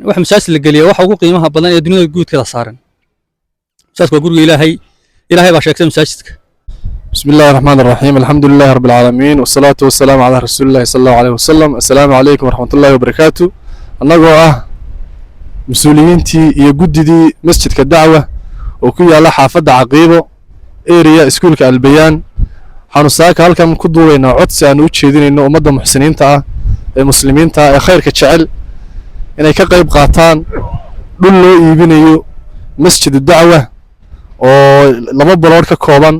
waxa masaajid la geliyo waxa ugu qiimaha badan ee dunida guudkeeda saaran masaajidku waa guriga ilaahay baa sheegtay masaajidka بسم الله الرحمن الرحيم الحمد لله رب العالمين والصلاة والسلام على رسول الله صلى الله عليه وسلم السلام عليكم ورحمة الله وبركاته النقوة مسؤولينتي يجددي مسجد كدعوة وكي على حافظ عقيبه إيريا سكول كالبيان حنساك هالكم كدوين عدس أن وتشيدين إنه أمضى محسنين تا المسلمين تا خير كتشعل إن كقريب قاطان دلوا يبنيو مسجد الدعوة ولما بلور ككوبان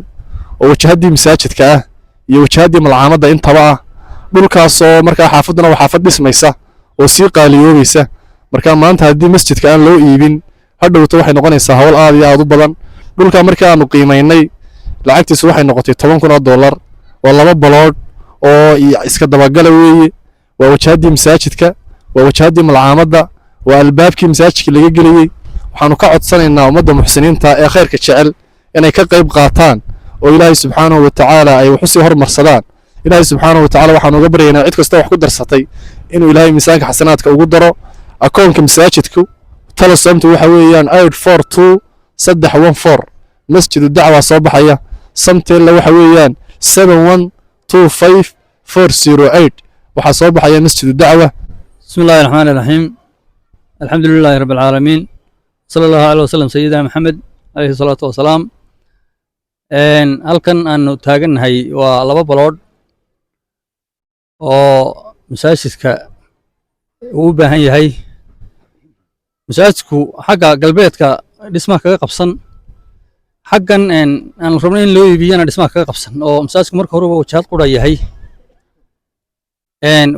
ووجهدي مساجدك iyo wajahadii malcaamada intaba dhulkaasoo markaa xaafaduna waa xaafad dhismaysa oo sii qaaliyoobaysa markaa maanta haddii masjidka aan loo iibin hadhowto waxay noqonaysaa hawl aad iyo aad u badan dhulka markaa aanu qiimaynay lacagtiisu waxay noqotay $10,000 waa 2 balood oo iska dabagala weeye waa wajahadii masaajidka waa wajahadii malcaamada waa albaabkii masaajidka laga geliyay waxaanu ka codsanaynaa ummadda muxsiniinta ee khayrka jecel inay ka qayb qaataan oo ilaahay subxaanahu wa tacaala ay wax u sii hormarsadaan ilaahay subxaanahu wa tacaala waxaan uga baryaynaa cid kasta wax ku darsatay inuu ilaahay miisaanka xasanaadka ugu daro akoonka masaajidku talasomtu waxa weeyaan 842-314 masjidu dacwa soo baxaya samteella waxa weeyaan 7125408 waxaa soo baxaya masjidu dacwa bismillaahi raxmaani raxiim alxamdulilaahi rabbi alcaalamiin sala allahu caleyhi wasalam sayidina maxamed caleyhi salaatu wasalaam halkan aanu taagannahay waa 2 balood oo masaajidka uu u baahan yahay masaajidku xagga galbeedka dhismaha kaga qabsan xaggan aan rabnay in loo iibiyana dhismaha kaga qabsan oo masaajidku marka horeba wajahad qura yahay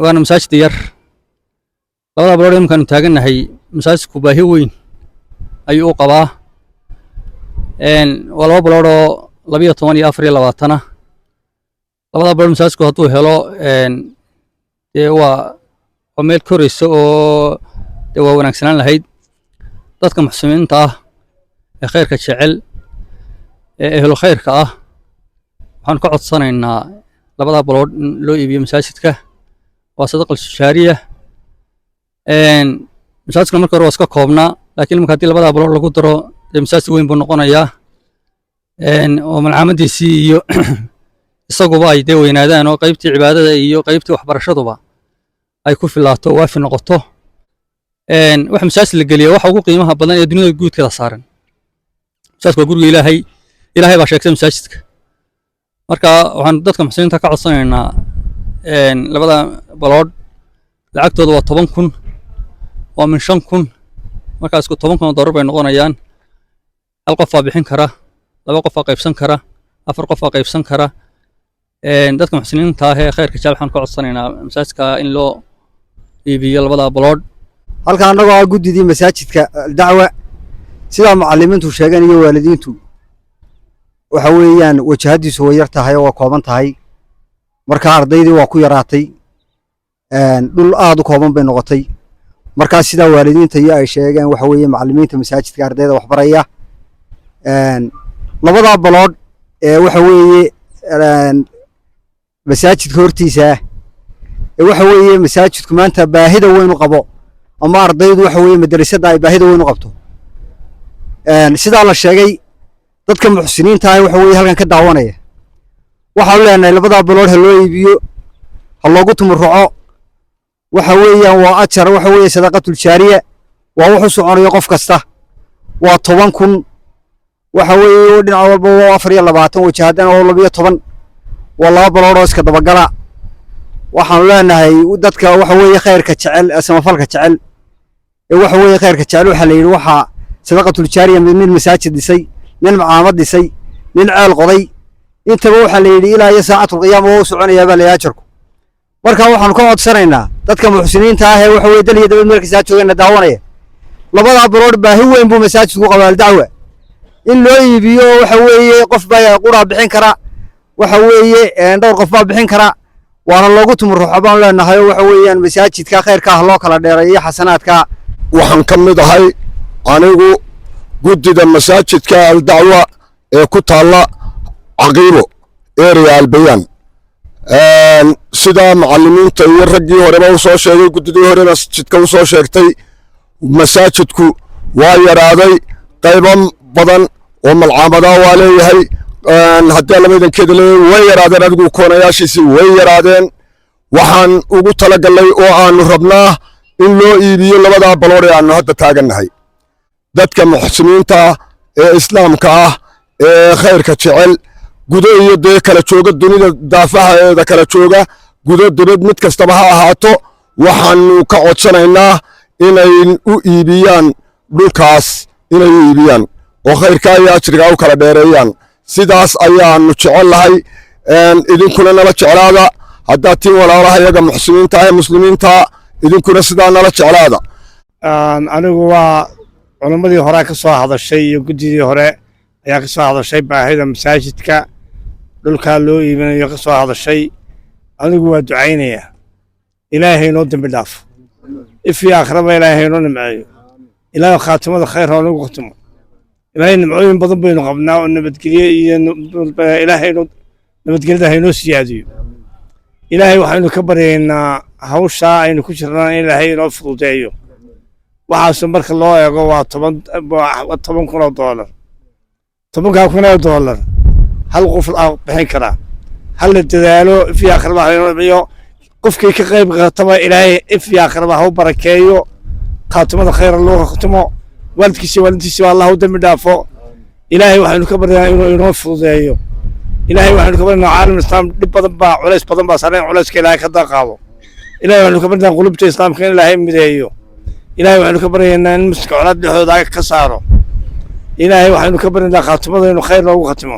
waana masaajid yar 2 balood imkaanu taagannahay masaajidku baahi weyn ayuu u qabaa waa 2 balood oo 12 iyo 24 labada balood masaajidku hadduu helo dee waa meel koraysa oo dee waa wanaagsanaan lahayd dadka muxsiniinta ah ee khayrka jecel ee ehlo khayrka ah waxaan ka codsanaynaa 2 balood in loo iibiyo masaajidka waa sadaqa jaariya masaajidka marka hore waa iska koobnaa laakiin marka haddii 2 balood lagu daro dee masaajid weyn buu noqonayaa oo malcaamadiisii iyo isaguba ay dee weynaadaan oo qaybtii cibaadada iyo qaybtii waxbarashaduba ay ku filaato waafi noqoto waxa masaajid la geliyo waxa ugu qiimaha badan ee dunida guudkeeda saaran masaajidku waa guriga ilaahay baa sheegtay masaajidka marka waxaan dadka muxsiniinta ka codsanaynaa 2 balood lacagtooda waa 10,000 waa min 5,000 markaas ku $10,000 bay noqonayaan hal qof baa bixin kara 2 qof baa qaybsan kara 4 qof baa qaybsan kara dadka muxsiniinta ah ee khayrka jecel waxaan ka codsanaynaa masaajidka in loo iibiyo 2 balood halka anagoo ah guddidii masaajidka dacwa sida macallimiintu sheegan iyo waalidiintu waxa weeyaan wajahadiisu way yar tahay oo waa kooban tahay marka ardaydii waa ku yaraatay dhul aad u kooban bay noqotay marka sida waalidiinta iyo ay sheegeen waxa weeye macallimiinta masaajidka ardayda wax baraya 2 balood waxa weeye masaajidka hortiisa waxa weeye masaajidku maanta baahida weyn u qabo ama ardaydu waxa weeye madrasada ay baahida weyn u qabto sida la sheegay dadka muxsiniinta ah waxa weeye halkan ka daawanaya waxa uu leenahay 2 balood ha loo iibiyo ha loogu tumurco waxa weeyaan waa ajar waxa weeye sadaqatul jaariya waa wuxuu soconayo qof kasta waa 10,000 waxa weeye dhinac walba waa 24 wajahadana waa 12 waa 2 balood oo iska dabagala waxaan leenahay dadka waxa weeye khayrka jecel samafalka jecel waxa weeye khayrka jecel waxa la yiri waxa sadaqatul jaariya mid masaajid dhisay nin macaamad dhisay nin ceel qoday intaba waxa la yiri ilaa iyo saacatul qiyaama oo soconaya baa la yaajarku marka waxaan ka codsanaynaa dadka muxsiniinta ah ee waxa weeye daliya dawlad markiisa joogana daawanaya 2 balood baahi weyn buu masaajidku qabaa dacwa in loo iibiyo waxa weeye qof baa qura bixin kara waxa weeye dhowr qof baa bixin kara waana loogu tumurruxo baan leenahay waxa weeyaan masaajidka khayrka ah loo kala dheereeyo xasanaadka waxaan ka mid ahay anigu guddida masaajidka al-dacwa ee ku taala caqiibo area albayaan sida macallimiinta iyo raggii horeba u soo sheegay guddidii hore masjidka u soo sheegtay masaajidku waa yaraaday qaybo badan oo malcaamada waa leeyahay haddii labadankeeda leeyahay way yaraadeen adigu koonayaashiisii way yaraadeen waxaan ugu talagalnay oo aanu rabnaa in loo iibiyo labadaa baloor ee aanu hadda taagannahay dadka muxsiniinta ee islaamka ah ee khayrka jecel gudo iyo dee kala jooga dunida daafaheeda kala jooga gudo dibad mid kastaba ha ahaato waxaanu ka codsanaynaa inay u iibiyaan dhulkaas inay u iibiyaan oo khayrka iyo ajriga u kala dheereeyaan sidaas ayaanu jecel lahay idinkuna nala jeclaada haddaad tiin walaalaha iyaga muxsiniinta ee muslimiinta idinkuna sidaa nala jeclaada anigu waa culimmadii hore ka soo hadashay iyo guddidii hore ayaa ka soo hadashay baahida masaajidka dhulkaa loo iibinayo ka soo hadashay anigu waa ducaynayaa ilaahay inoo dembi dhaafo ifii aakhiraba ilaahay inoo nimceeyo ilaahay khaatimada khayr ha nagu khatimo ilaahay nimcooyin badan baynu qabnaa oo nabadgelye iyo ilaahay nabadgelyada ha inoo siyaadiyo ilaahay waxaynu ka baryaynaa hawshaa aynu ku jirnaa in ilaahay inoo fududeeyo waxaase marka loo eego waa $10,000 $10,000 hal qof bixin karaa hal la dadaalo ifii aakhiraba ha inoo nimciyo qofkii ka qayb qaataba ilaahay ifii aakhiraba ha u barakeeyo khaatimada khayr loo khatimo waalidkiisa Allah u dambi dhaafo ilaahay waxaynu ka baryaynaa inuu inoo fududeeyo ilaahay waxaynu ka baryaynaa caalam islaam dhib badan baa culays badan baa saaran culayska ilaahay ka daaqaado ilaahay waxaynu ka baryaynaa qulubta islaamka in ilaahay mideeyo ilaahay waxaynu ka baryaynaa in muslimka colaad dhexdooda ka saaro ilaahay waxaynu ka baryaynaa khaatimada inuu khayr loogu khatimo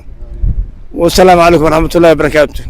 والسلام عليكم ورحمة الله وبركاته